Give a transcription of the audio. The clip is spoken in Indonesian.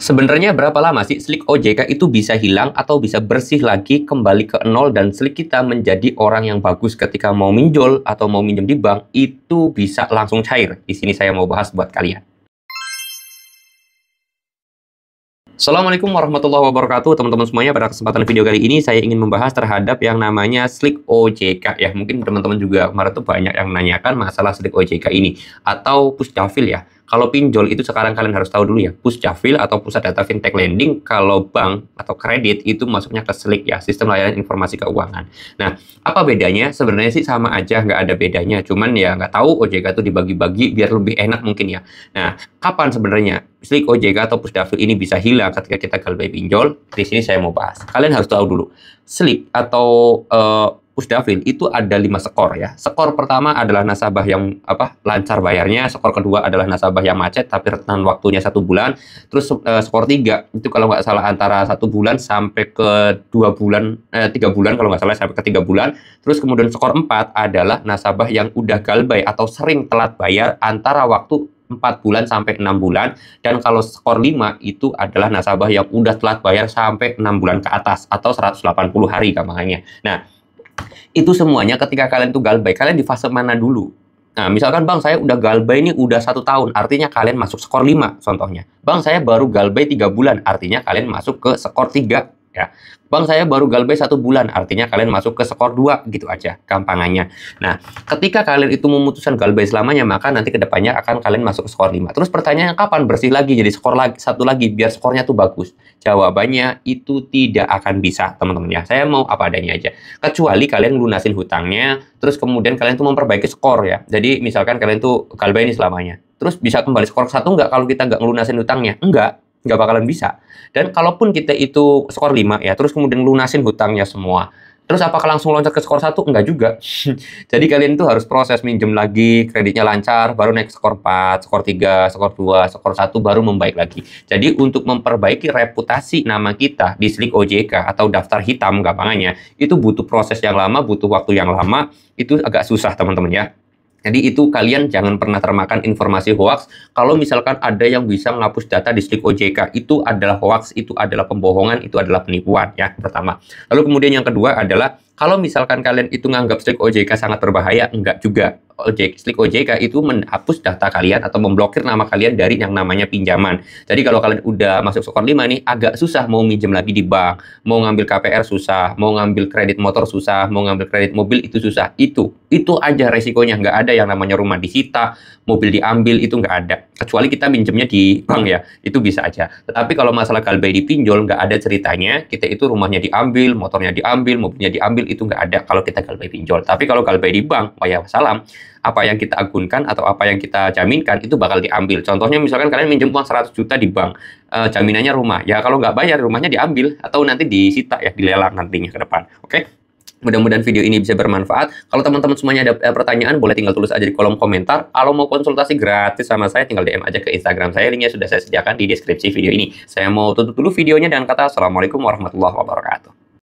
Sebenarnya berapa lama sih Slik OJK itu bisa hilang atau bisa bersih lagi kembali ke nol dan Slik kita menjadi orang yang bagus ketika mau minjol atau mau minjem di bank itu bisa langsung cair? Di sini saya mau bahas buat kalian. Assalamualaikum warahmatullahi wabarakatuh teman-teman semuanya. Pada kesempatan video kali ini saya ingin membahas terhadap yang namanya Slik OJK ya. Mungkin teman-teman juga kemarin tuh banyak yang menanyakan masalah Slik OJK ini atau Pusdafil ya. Kalau pinjol itu sekarang kalian harus tahu dulu ya, Pusdafil atau Pusat Data Fintech Lending. Kalau bank atau kredit itu masuknya ke Slik ya, Sistem Layanan Informasi Keuangan. Nah, apa bedanya? Sebenarnya sih sama aja, nggak ada bedanya. Cuman ya nggak tahu OJK itu dibagi-bagi biar lebih enak mungkin ya. Nah, kapan sebenarnya Slik OJK atau Pusdafil ini bisa hilang ketika kita galbay pinjol? Di sini saya mau bahas. Kalian harus tahu dulu, Slik atau Pusdafil itu ada 5 skor ya. Skor pertama adalah nasabah yang lancar bayarnya, skor kedua adalah nasabah yang macet tapi rentan waktunya 1 bulan. Terus skor 3 itu kalau nggak salah antara 1 bulan sampai ke 2 bulan, 3 bulan kalau nggak salah sampai ke 3 bulan. Terus kemudian skor 4 adalah nasabah yang udah galbay atau sering telat bayar antara waktu 4 bulan sampai 6 bulan. Dan kalau skor 5 itu adalah nasabah yang udah telat bayar sampai 6 bulan ke atas atau 180 hari gampangannya. Nah, itu semuanya ketika kalian tuh galbay, kalian di fase mana dulu? Nah, misalkan bang saya udah galbay ini udah 1 tahun, artinya kalian masuk skor 5 contohnya. Bang saya baru galbay 3 bulan, artinya kalian masuk ke skor 3 ya. Bang saya baru galbay 1 bulan, artinya kalian masuk ke skor 2 gitu aja gampangannya. Nah, ketika kalian itu memutuskan galbay selamanya, maka nanti kedepannya akan kalian masuk ke skor 5. Terus pertanyaannya kapan bersih lagi jadi skor lagi, 1 lagi biar skornya tuh bagus? Jawabannya itu tidak akan bisa teman-teman ya. Saya mau apa adanya aja. Kecuali kalian lunasin hutangnya, terus kemudian kalian tuh memperbaiki skor ya. Jadi misalkan kalian tuh galbay ini selamanya. Terus bisa kembali skor 1 nggak kalau kita nggak ngelunasin hutangnya? Nggak bakalan bisa. Dan kalaupun kita itu skor 5 ya, terus kemudian lunasin hutangnya semua. Terus apakah langsung loncat ke skor 1? Enggak juga. Jadi kalian tuh harus proses minjem lagi, kreditnya lancar, baru naik skor 4, skor 3, skor 2, skor 1, baru membaik lagi. Jadi untuk memperbaiki reputasi nama kita di Slik OJK atau daftar hitam gampangannya, itu butuh proses yang lama, butuh waktu yang lama, itu agak susah teman-teman ya. Jadi itu kalian jangan pernah termakan informasi hoax. Kalau misalkan ada yang bisa menghapus data di Slik OJK, itu adalah hoax, itu adalah pembohongan, itu adalah penipuan ya pertama. Lalu kemudian yang kedua adalah kalau misalkan kalian itu nganggap Slik OJK sangat berbahaya, enggak juga. Slik OJK itu menghapus data kalian atau memblokir nama kalian dari yang namanya pinjaman. Jadi kalau kalian udah masuk skor 5 nih, agak susah mau minjem lagi di bank, mau ngambil KPR susah, mau ngambil kredit motor susah, mau ngambil kredit mobil itu susah. Itu aja resikonya. Nggak ada yang namanya rumah disita, mobil diambil, itu nggak ada. Kecuali kita minjemnya di bank ya, itu bisa aja. Tetapi kalau masalah galbay dipinjol, nggak ada ceritanya, kita itu rumahnya diambil, motornya diambil, mobilnya diambil, itu nggak ada kalau kita galbay pinjol. Tapi kalau galbay di bank, oh ya salam, apa yang kita agunkan atau apa yang kita jaminkan itu bakal diambil. Contohnya misalkan kalian minjem uang 100 juta di bank, jaminannya rumah. Ya kalau nggak bayar, rumahnya diambil atau nanti disita ya, dilelang nantinya ke depan. Oke? Mudah-mudahan video ini bisa bermanfaat. Kalau teman-teman semuanya ada pertanyaan, boleh tinggal tulis aja di kolom komentar. Kalau mau konsultasi gratis sama saya, tinggal DM aja ke Instagram saya. Linknya sudah saya sediakan di deskripsi video ini. Saya mau tutup dulu videonya dengan kata Assalamualaikum warahmatullahi wabarakatuh.